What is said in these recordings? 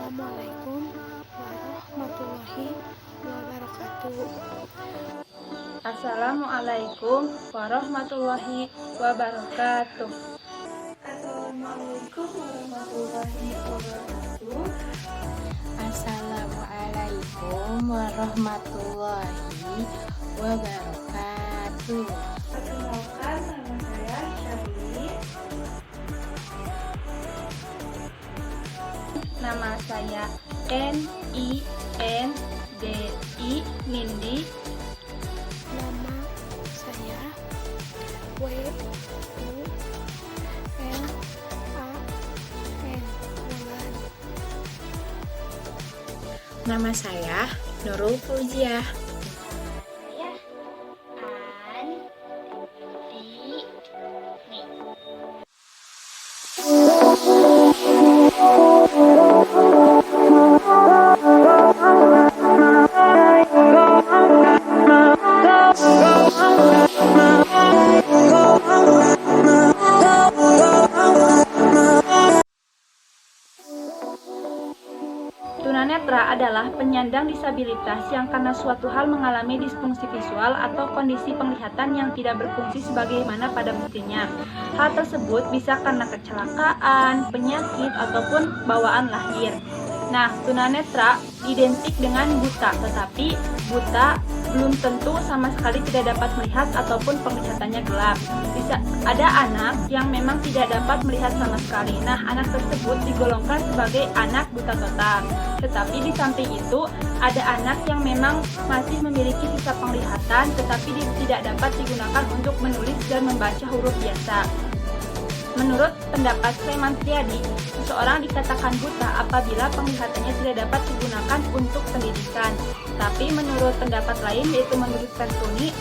Assalamualaikum warahmatullahi wabarakatuh. Assalamualaikum warahmatullahi wabarakatuh. Assalamualaikum warahmatullahi wabarakatuh. Assalamualaikum warahmatullahi wabarakatuh. Perkenalkan, nama saya Syarli. Nama saya Nindi. Nama saya Wulan. Wulan. Nama saya Nurul Fauziah. Saya Tunanetra adalah penyandang disabilitas yang karena suatu hal mengalami disfungsi visual atau kondisi penglihatan yang tidak berfungsi sebagaimana pada mestinya. Hal tersebut bisa karena kecelakaan, penyakit, ataupun bawaan lahir. Nah, tunanetra identik dengan buta, tetapi buta belum tentu sama sekali tidak dapat melihat ataupun penglihatannya gelap. Bisa ada anak yang memang tidak dapat melihat sama sekali. Nah, anak tersebut digolongkan sebagai anak buta total. Tetapi di samping itu, ada anak yang memang masih memiliki sisa penglihatan, tetapi tidak dapat digunakan untuk menulis dan membaca huruf biasa. Menurut pendapat Sleman Triadi, seseorang dikatakan buta apabila penglihatannya tidak dapat digunakan untuk pendidikan. Tapi menurut pendapat lain, yaitu menurut Persuni,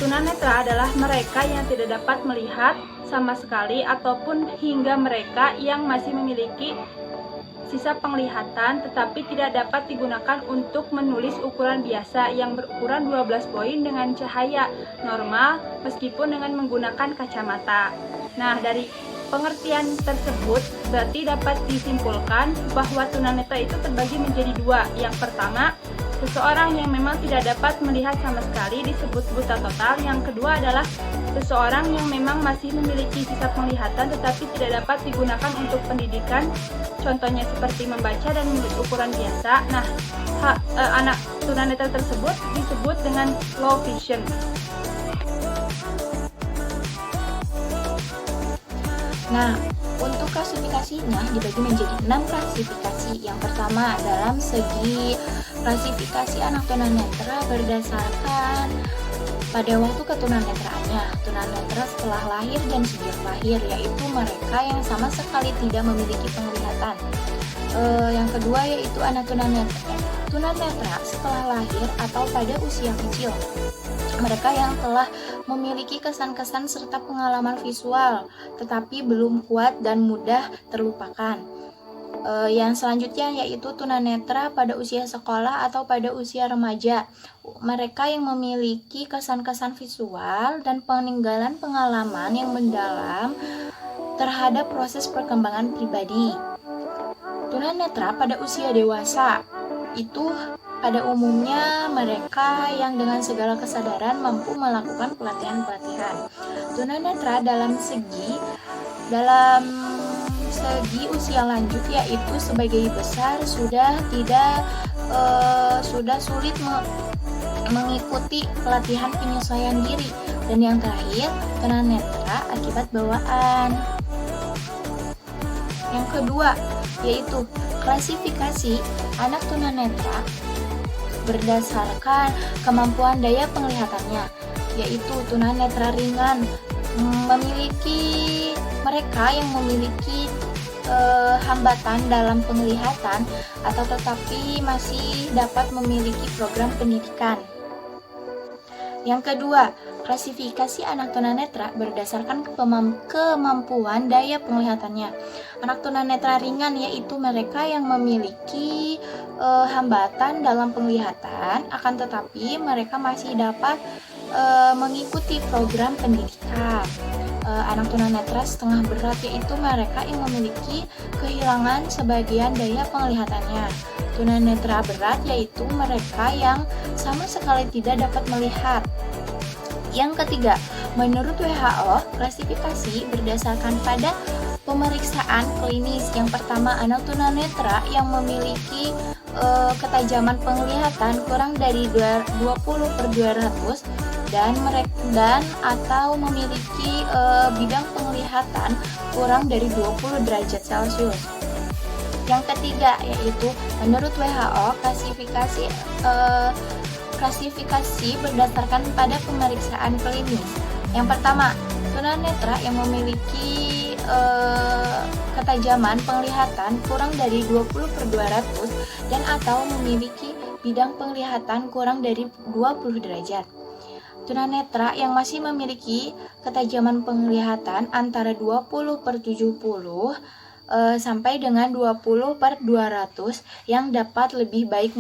tunanetra adalah mereka yang tidak dapat melihat sama sekali ataupun hingga mereka yang masih memiliki sisa penglihatan tetapi tidak dapat digunakan untuk menulis ukuran biasa yang berukuran 12 poin dengan cahaya normal meskipun dengan menggunakan kacamata. Nah, dari pengertian tersebut berarti dapat disimpulkan bahwa tunanetra itu terbagi menjadi dua. Yang pertama, seseorang yang memang tidak dapat melihat sama sekali disebut buta total. Yang kedua adalah seseorang yang memang masih memiliki sisa penglihatan tetapi tidak dapat digunakan untuk pendidikan, contohnya seperti membaca dan menulis ukuran biasa. Nah, anak tunanetra tersebut disebut dengan low vision. Nah, untuk klasifikasinya dibagi menjadi 6 klasifikasi. Yang pertama, dalam segi klasifikasi anak tunanetra berdasarkan pada waktu ketunanetraannya. Tunanetra setelah lahir dan sejak lahir, yaitu mereka yang sama sekali tidak memiliki penglihatan. Yang kedua yaitu anak tunanetra setelah lahir atau pada usia kecil. Mereka yang telah memiliki kesan-kesan serta pengalaman visual, tetapi belum kuat dan mudah terlupakan. Yang selanjutnya yaitu tunanetra pada usia sekolah atau pada usia remaja. Mereka yang memiliki kesan-kesan visual dan peninggalan pengalaman yang mendalam terhadap proses perkembangan pribadi. Tunanetra pada usia dewasa itu pada umumnya mereka yang dengan segala kesadaran mampu melakukan pelatihan-pelatihan. Tunanetra dalam segi usia lanjut yaitu sebagai besar sudah sulit mengikuti pelatihan penyesuaian diri. Dan yang terakhir, tunanetra akibat bawaan. Yang kedua yaitu klasifikasi anak tunanetra berdasarkan kemampuan daya penglihatannya, yaitu tunanetra ringan mereka yang memiliki hambatan dalam penglihatan atau tetapi masih dapat memiliki program pendidikan. Yang kedua, klasifikasi anak tunanetra berdasarkan kemampuan daya penglihatannya. Anak tunanetra ringan yaitu mereka yang memiliki hambatan dalam penglihatan, akan tetapi mereka masih dapat mengikuti program pendidikan. anak tunanetra setengah berat, yaitu mereka yang memiliki kehilangan sebagian daya penglihatannya. Tunanetra berat yaitu mereka yang sama sekali tidak dapat melihat. Yang ketiga, menurut WHO, klasifikasi berdasarkan pada pemeriksaan klinis. Yang pertama, anak tunanetra yang memiliki ketajaman penglihatan kurang dari 20/200 dan atau memiliki bidang penglihatan kurang dari 20 derajat Celcius. Yang ketiga yaitu menurut WHO klasifikasi berdasarkan pada pemeriksaan klinis. Yang pertama, tunanetra yang memiliki ketajaman penglihatan kurang dari 20/200 dan atau memiliki bidang penglihatan kurang dari 20 derajat. Tunanetra yang masih memiliki ketajaman penglihatan antara 20/70 sampai dengan 20/200 yang dapat lebih baik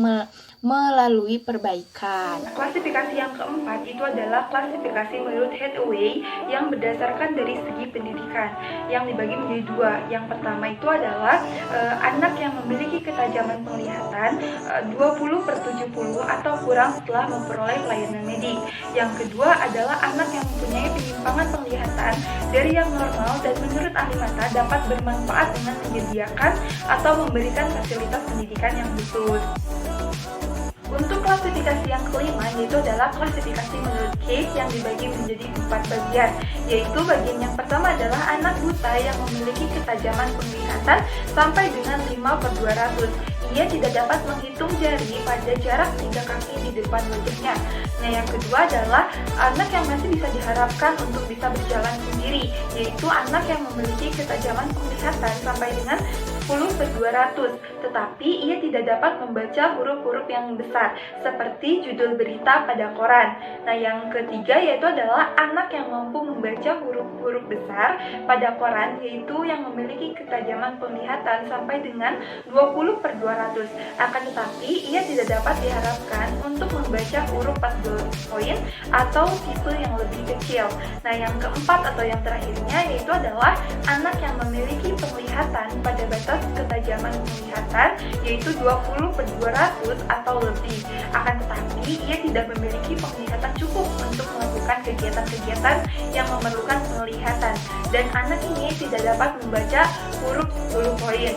melalui perbaikan. Klasifikasi yang keempat itu adalah klasifikasi menurut Hathaway yang berdasarkan dari segi pendidikan, yang dibagi menjadi dua. Yang pertama itu adalah anak yang memiliki ketajaman penglihatan 20/70 atau kurang setelah memperoleh pelayanan medik. Yang kedua adalah anak yang mempunyai penyimpangan penglihatan dari yang normal dan menurut ahli mata dapat bermanfaat dengan menyediakan atau memberikan fasilitas pendidikan yang khusus. Untuk klasifikasi yang kelima yaitu adalah klasifikasi menurut Case yang dibagi menjadi 4 bagian, yaitu bagian yang pertama adalah anak buta yang memiliki ketajaman penglihatan sampai dengan 5/200. Ia tidak dapat menghitung jari pada jarak 3 kaki di depan wajahnya. Nah, yang kedua adalah anak yang masih bisa diharapkan untuk bisa berjalan sendiri, yaitu anak yang memiliki ketajaman penglihatan sampai dengan 10/200, tetapi ia tidak dapat membaca huruf-huruf yang besar, seperti judul berita pada koran. Nah, yang ketiga yaitu adalah anak yang mampu membaca huruf-huruf besar pada koran, yaitu yang memiliki ketajaman penglihatan sampai dengan 20/200. Akan tetapi, ia tidak dapat diharapkan untuk membaca huruf 14 poin atau tipe yang lebih kecil. Nah, yang keempat atau yang terakhirnya yaitu adalah anak yang memiliki penglihatan pada batas ketajaman penglihatan yaitu 20/200 atau lebih. Akan tetapi ia tidak memiliki penglihatan cukup untuk melakukan kegiatan-kegiatan yang memerlukan penglihatan, dan anak ini tidak dapat membaca huruf 10 poin.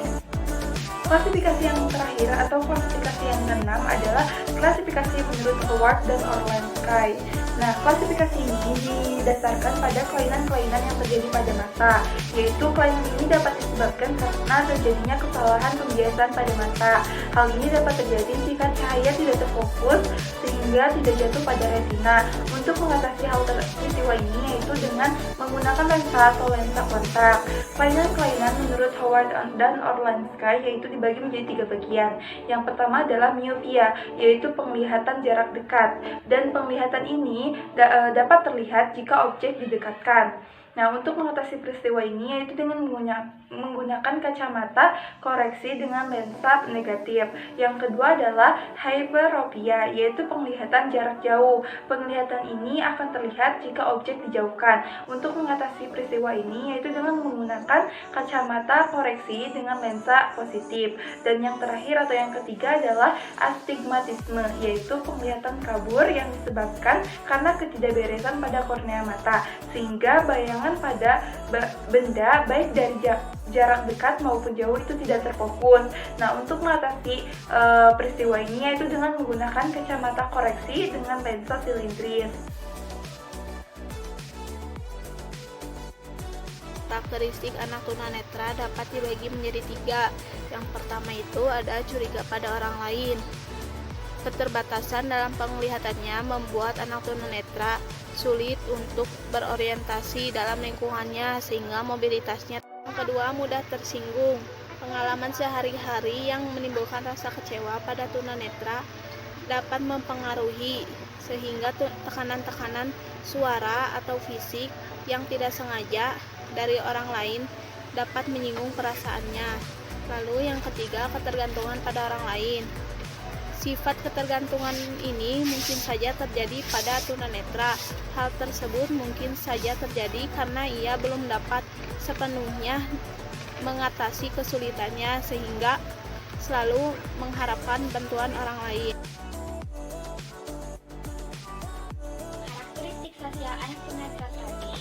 Klasifikasi yang terakhir atau klasifikasi yang keenam adalah klasifikasi menurut Howard dan Orlansky. Nah, klasifikasi ini didasarkan pada kelainan-kelainan yang terjadi pada mata, yaitu kelainan ini dapat disebabkan karena terjadinya kesalahan pembiasan pada mata. Hal ini dapat terjadi jika cahaya tidak terfokus sehingga tidak jatuh pada retina. Untuk mengatasi hal peristiwa ini yaitu dengan menggunakan lensa atau lensa kontak. Kelainan-kelainan menurut Howard dan Orlansky yaitu dibagi menjadi 3 bagian. Yang pertama adalah myopia, yaitu penglihatan jarak dekat, dan penglihatan ini dapat terlihat jika objek didekatkan. Nah, untuk mengatasi peristiwa ini yaitu dengan menggunakan kacamata koreksi dengan lensa negatif. Yang kedua adalah hyperopia, yaitu penglihatan jarak jauh. Penglihatan ini akan terlihat jika objek dijauhkan. Untuk mengatasi peristiwa ini yaitu dengan menggunakan kacamata koreksi dengan lensa positif. Dan yang terakhir atau yang ketiga adalah astigmatisme, yaitu penglihatan kabur yang disebabkan karena ketidakberesan pada kornea mata, sehingga bayangan pada benda baik dari jarak dekat maupun jauh itu tidak terfokus. Nah, untuk mengatasi peristiwa ini yaitu dengan menggunakan kacamata koreksi dengan lensa silindris. Karakteristik anak tunanetra dapat dibagi menjadi 3. Yang pertama itu ada curiga pada orang lain. Keterbatasan dalam penglihatannya membuat anak tunanetra sulit untuk berorientasi dalam lingkungannya sehingga mobilitasnya. Yang kedua, mudah tersinggung. Pengalaman sehari-hari yang menimbulkan rasa kecewa pada tunanetra dapat mempengaruhi sehingga tekanan-tekanan suara atau fisik yang tidak sengaja dari orang lain dapat menyinggung perasaannya. Lalu yang ketiga, ketergantungan pada orang lain. Sifat ketergantungan ini mungkin saja terjadi pada tunanetra. Hal tersebut mungkin saja terjadi karena ia belum dapat sepenuhnya mengatasi kesulitannya sehingga selalu mengharapkan bantuan orang lain. Karakteristik sosial anak tunanetra tadi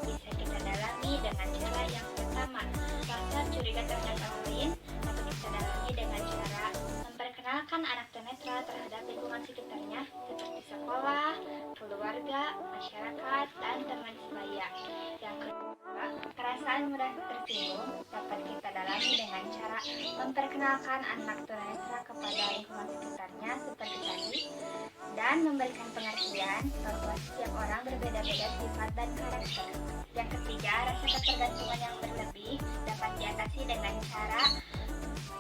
bisa kita dalami dengan cara yang pertama, rasa curiga terhadap orang lain, atau bisa dalami dengan cara memperkenalkan anak tunanetra terhadap lingkungan sekitarnya seperti sekolah, keluarga, masyarakat, dan teman sebaya. Yang kedua, perasaan mudah tersinggung dapat kita dalami dengan cara memperkenalkan anak tunanetra kepada lingkungan sekitarnya seperti tadi, dan memberikan pengertian bahwa setiap orang berbeda-beda sifat dan karakter. Yang ketiga, rasa ketergantungan yang berlebih dapat diatasi dengan cara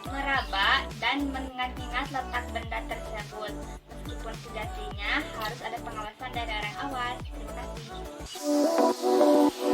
meraba dan mengingat-ingat letak benda tersebut. Meskipun sejatinya harus ada pengawasan dari orang awas. Terima kasih.